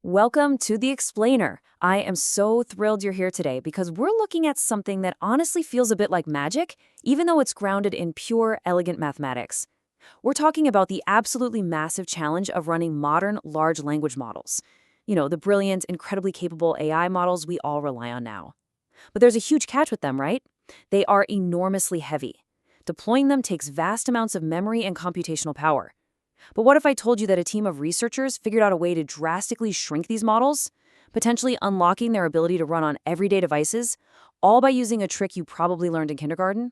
Welcome to The Explainer. I am so thrilled you're here today because we're looking at something that honestly feels a bit like magic, even though it's grounded in pure, elegant mathematics. We're talking about the absolutely massive challenge of running modern large language models. You know, the brilliant, incredibly capable AI models we all rely on now. But there's a huge catch with them, right? They are enormously heavy. Deploying them takes vast amounts of memory and computational power. But what if I told you that a team of researchers figured out a way to drastically shrink these models, potentially unlocking their ability to run on everyday devices, all by using a trick you probably learned in kindergarten?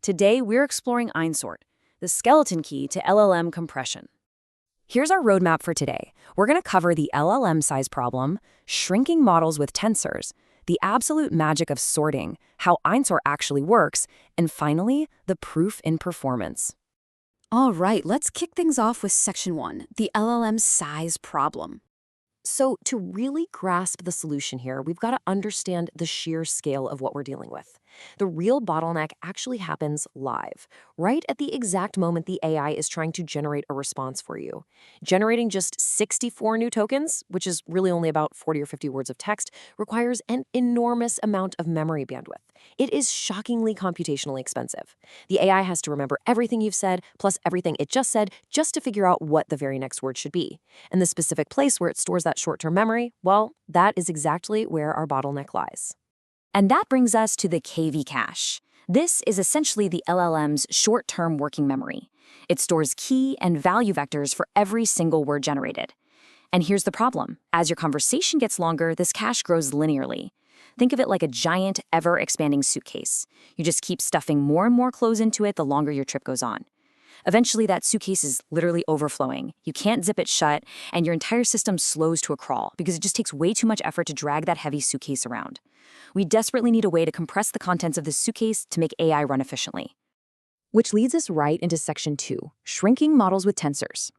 Today, we're exploring EinSort, the skeleton key to LLM compression. Here's our roadmap for today. We're going to cover the LLM size problem, shrinking models with tensors, the absolute magic of sorting, how EinSort actually works, and finally, the proof in performance. All right, let's kick things off with Section 1, the LLM size problem. So to really grasp the solution here, we've got to understand the sheer scale of what we're dealing with. The real bottleneck actually happens live, right at the exact moment the AI is trying to generate a response for you. Generating just 64 new tokens, which is really only about 40 or 50 words of text, requires an enormous amount of memory bandwidth. It is shockingly computationally expensive. The AI has to remember everything you've said, plus everything it just said, just to figure out what the very next word should be. And the specific place where it stores that short-term memory, well, that is exactly where our bottleneck lies. And that brings us to the KV cache. This is essentially the LLM's short-term working memory. It stores key and value vectors for every single word generated. And here's the problem. As your conversation gets longer, this cache grows linearly. Think of it like a giant, ever-expanding suitcase. You just keep stuffing more and more clothes into it the longer your trip goes on. Eventually, that suitcase is literally overflowing. You can't zip it shut, and your entire system slows to a crawl because it just takes way too much effort to drag that heavy suitcase around. We desperately need a way to compress the contents of this suitcase to make AI run efficiently. Which leads us right into Section 2, shrinking models with tensors.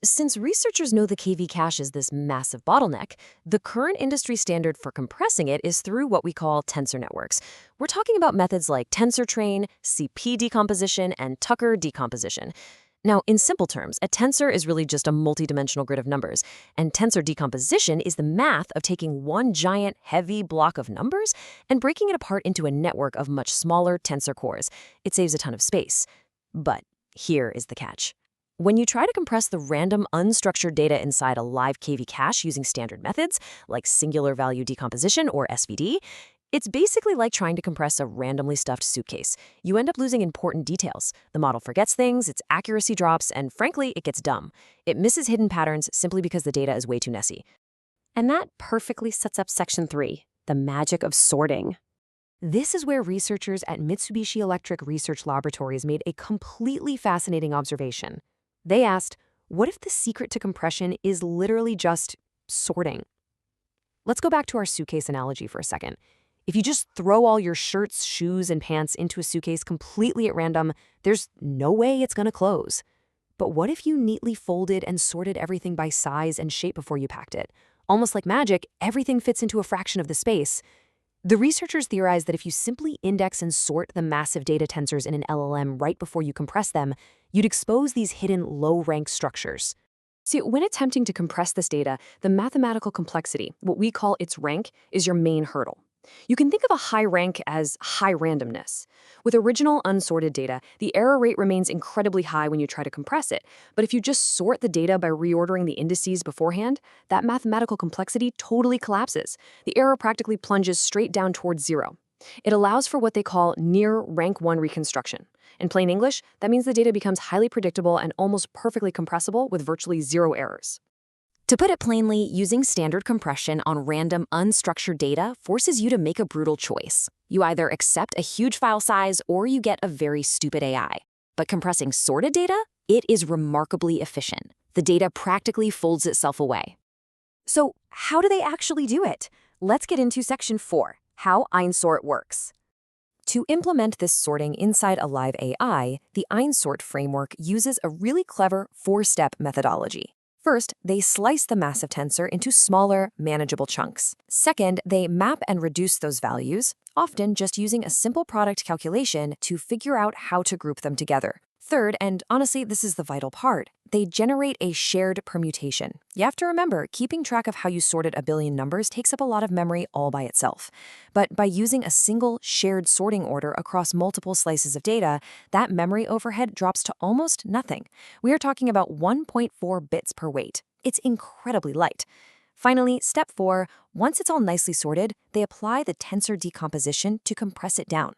Since researchers know the KV cache is this massive bottleneck, the current industry standard for compressing it is through what we call tensor networks. We're talking about methods like tensor train, CP decomposition, and Tucker decomposition. Now, in simple terms, a tensor is really just a multidimensional grid of numbers, and tensor decomposition is the math of taking one giant, heavy block of numbers and breaking it apart into a network of much smaller tensor cores. It saves a ton of space. But here is the catch. When you try to compress the random unstructured data inside a live KV cache using standard methods, like singular value decomposition or SVD, it's basically like trying to compress a randomly stuffed suitcase. You end up losing important details. The model forgets things, its accuracy drops, and frankly, it gets dumb. It misses hidden patterns simply because the data is way too messy. And that perfectly sets up Section 3, the magic of sorting. This is where researchers at Mitsubishi Electric Research Laboratories made a completely fascinating observation. They asked, what if the secret to compression is literally just sorting? Let's go back to our suitcase analogy for a second. If you just throw all your shirts, shoes, and pants into a suitcase completely at random, there's no way it's going to close. But what if you neatly folded and sorted everything by size and shape before you packed it? Almost like magic, everything fits into a fraction of the space. The researchers theorized that if you simply index and sort the massive data tensors in an LLM right before you compress them, you'd expose these hidden low-rank structures. See, when attempting to compress this data, the mathematical complexity, what we call its rank, is your main hurdle. You can think of a high rank as high randomness. With original unsorted data, the error rate remains incredibly high when you try to compress it. But if you just sort the data by reordering the indices beforehand, that mathematical complexity totally collapses. The error practically plunges straight down towards zero. It allows for what they call near rank 1 reconstruction. In plain English, that means the data becomes highly predictable and almost perfectly compressible with virtually zero errors. To put it plainly, using standard compression on random, unstructured data forces you to make a brutal choice. You either accept a huge file size or you get a very stupid AI. But compressing sorted data? It is remarkably efficient. The data practically folds itself away. So, how do they actually do it? Let's get into Section 4, how EinSort works. To implement this sorting inside a live AI, the EinSort framework uses a really clever 4-step methodology. First, they slice the massive tensor into smaller, manageable chunks. Second, they map and reduce those values, often just using a simple product calculation to figure out how to group them together. Third, and honestly, this is the vital part, they generate a shared permutation. You have to remember, keeping track of how you sorted a billion numbers takes up a lot of memory all by itself. But by using a single shared sorting order across multiple slices of data, that memory overhead drops to almost nothing. We are talking about 1.4 bits per weight. It's incredibly light. Finally, step 4, once it's all nicely sorted, they apply the tensor decomposition to compress it down.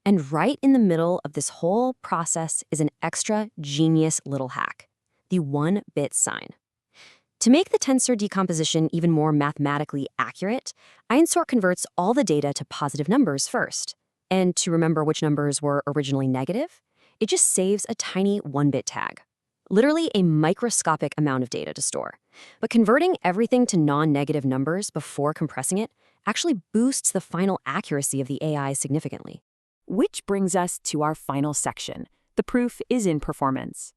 And right in the middle of this whole process is an extra genius little hack, the 1-bit sign. To make the tensor decomposition even more mathematically accurate, EinSort converts all the data to positive numbers first. And to remember which numbers were originally negative, it just saves a tiny 1-bit tag. Literally a microscopic amount of data to store. But converting everything to non-negative numbers before compressing it actually boosts the final accuracy of the AI significantly. Which brings us to our final section. The proof is in performance.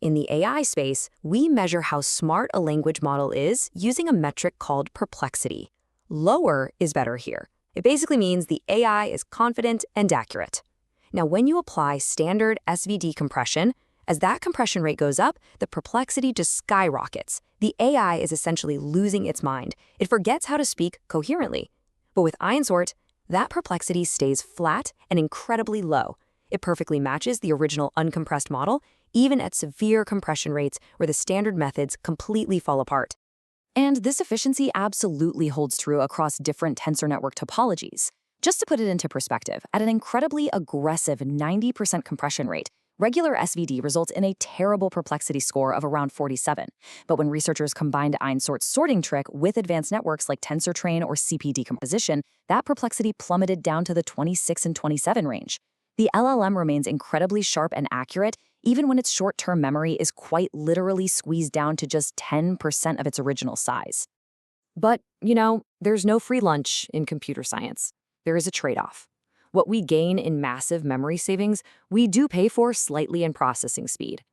In the AI space, we measure how smart a language model is using a metric called perplexity. Lower is better here. It basically means the AI is confident and accurate. Now, when you apply standard SVD compression, as that compression rate goes up, the perplexity just skyrockets. The AI is essentially losing its mind. It forgets how to speak coherently. But with EinSort, that perplexity stays flat and incredibly low. It perfectly matches the original uncompressed model, even at severe compression rates where the standard methods completely fall apart. And this efficiency absolutely holds true across different tensor network topologies. Just to put it into perspective, at an incredibly aggressive 90% compression rate, regular SVD results in a terrible perplexity score of around 47. But when researchers combined EinSort's sorting trick with advanced networks like TensorTrain or CP decomposition, that perplexity plummeted down to the 26 and 27 range. The LLM remains incredibly sharp and accurate, even when its short-term memory is quite literally squeezed down to just 10% of its original size. But, there's no free lunch in computer science. There is a trade-off. What we gain in massive memory savings, we do pay for slightly in processing speed.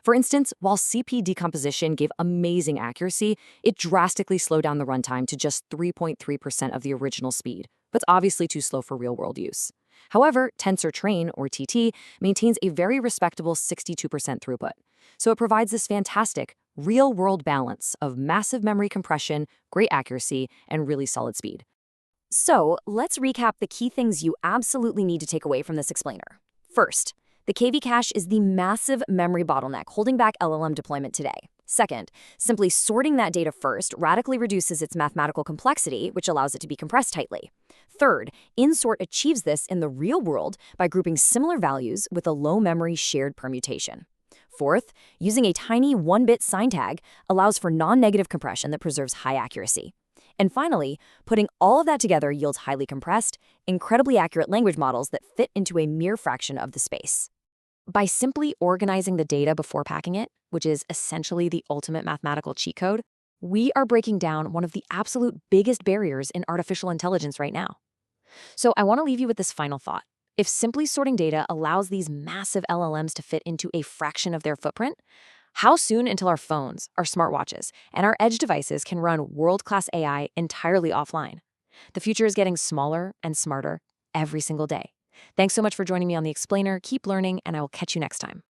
For instance, while CP decomposition gave amazing accuracy, it drastically slowed down the runtime to just 3.3% of the original speed, but it's obviously too slow for real-world use. However, TensorTrain, or TT, maintains a very respectable 62% throughput. So it provides this fantastic, real-world balance of massive memory compression, great accuracy, and really solid speed. So, let's recap the key things you absolutely need to take away from this explainer. First, the KV cache is the massive memory bottleneck holding back LLM deployment today. Second, simply sorting that data first radically reduces its mathematical complexity, which allows it to be compressed tightly. Third, EinSort achieves this in the real world by grouping similar values with a low-memory shared permutation. Fourth, using a tiny 1-bit sign tag allows for non-negative compression that preserves high accuracy. And finally, putting all of that together yields highly compressed, incredibly accurate language models that fit into a mere fraction of the space. By simply organizing the data before packing it, which is essentially the ultimate mathematical cheat code, we are breaking down one of the absolute biggest barriers in artificial intelligence right now. So I want to leave you with this final thought. If simply sorting data allows these massive LLMs to fit into a fraction of their footprint, how soon until our phones, our smartwatches, and our edge devices can run world-class AI entirely offline? The future is getting smaller and smarter every single day. Thanks so much for joining me on The Explainer. Keep learning, and I will catch you next time.